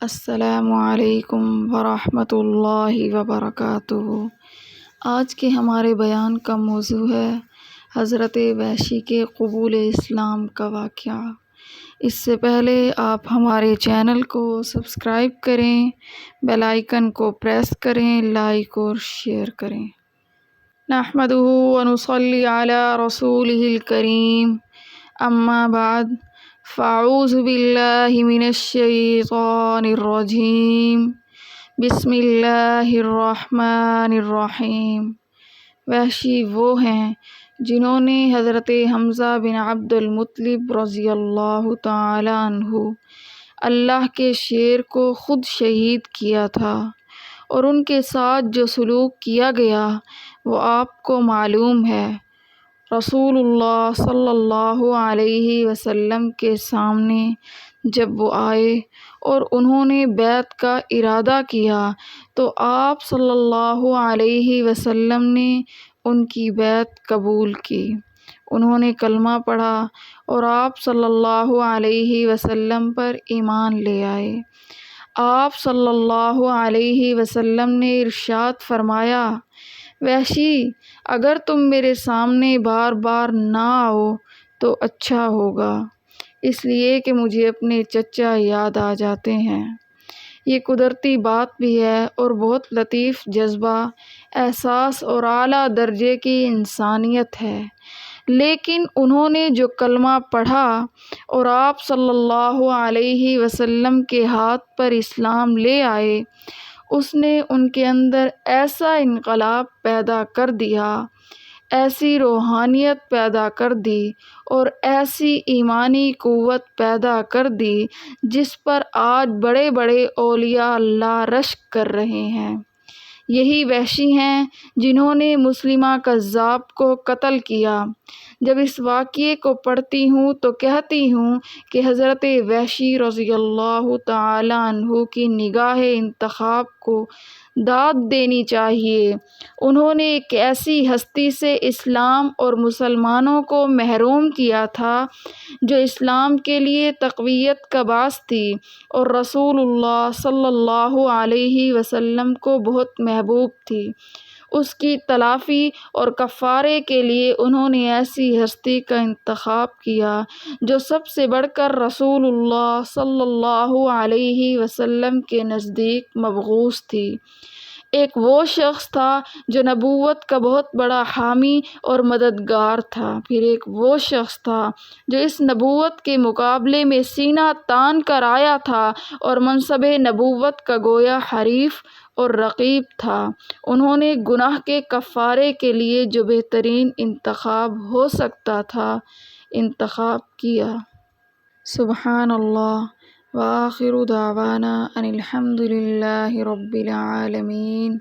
السلام علیکم ورحمۃ اللہ وبرکاتہ۔ آج کے ہمارے بیان کا موضوع ہے حضرت وحشی کے قبول اسلام کا واقعہ۔ اس سے پہلے آپ ہمارے چینل کو سبسکرائب کریں، بیل آئیکن کو پریس کریں، لائک اور شیئر کریں۔ نحمدہ ونصلی علی رسولہ الکریم، اما بعد، فاعوذ باللہ من الشیطان الرجیم، بسم اللہ الرحمن الرحیم۔ وحشی وہ ہیں جنہوں نے حضرت حمزہ بن عبد المطلب رضی اللہ تعالی عنہ اللہ کے شیر کو خود شہید کیا تھا، اور ان کے ساتھ جو سلوک کیا گیا وہ آپ کو معلوم ہے۔ رسول اللہ صلی اللہ علیہ وسلم کے سامنے جب وہ آئے اور انہوں نے بیعت کا ارادہ کیا تو آپ صلی اللہ علیہ وسلم نے ان کی بیعت قبول کی۔ انہوں نے کلمہ پڑھا اور آپ صلی اللہ علیہ وسلم پر ایمان لے آئے۔ آپ صلی اللہ علیہ وسلم نے ارشاد فرمایا، وحشی، اگر تم میرے سامنے بار بار نہ آؤ تو اچھا ہوگا، اس لیے کہ مجھے اپنے چچا یاد آ جاتے ہیں۔ یہ قدرتی بات بھی ہے اور بہت لطیف جذبہ، احساس اور اعلیٰ درجے کی انسانیت ہے، لیکن انہوں نے جو کلمہ پڑھا اور آپ صلی اللہ علیہ وسلم کے ہاتھ پر اسلام لے آئے، اس نے ان کے اندر ایسا انقلاب پیدا کر دیا، ایسی روحانیت پیدا کر دی اور ایسی ایمانی قوت پیدا کر دی جس پر آج بڑے بڑے اولیاء اللہ رشک کر رہے ہیں۔ یہی وحشی ہیں جنہوں نے مسلمہ کذاب کو قتل کیا۔ جب اس واقعے کو پڑھتی ہوں تو کہتی ہوں کہ حضرت وحشی رضی اللہ تعالی عنہ کی نگاہ انتخاب کو داد دینی چاہیے۔ انہوں نے ایک ایسی ہستی سے اسلام اور مسلمانوں کو محروم کیا تھا جو اسلام کے لیے تقویت کا باعث تھی اور رسول اللہ صلی اللہ علیہ وسلم کو بہت محبوب تھی۔ اس کی تلافی اور کفارے کے لیے انہوں نے ایسی ہستی کا انتخاب کیا جو سب سے بڑھ کر رسول اللہ صلی اللہ علیہ وسلم کے نزدیک مبغوث تھی۔ ایک وہ شخص تھا جو نبوت کا بہت بڑا حامی اور مددگار تھا، پھر ایک وہ شخص تھا جو اس نبوت کے مقابلے میں سینہ تان کر آیا تھا اور منصب نبوت کا گویا حریف اور رقیب تھا۔ انہوں نے گناہ کے کفارے کے لیے جو بہترین انتخاب ہو سکتا تھا انتخاب کیا۔ سبحان اللہ، وآخر دعوانا ان الحمد للہ رب العالمین۔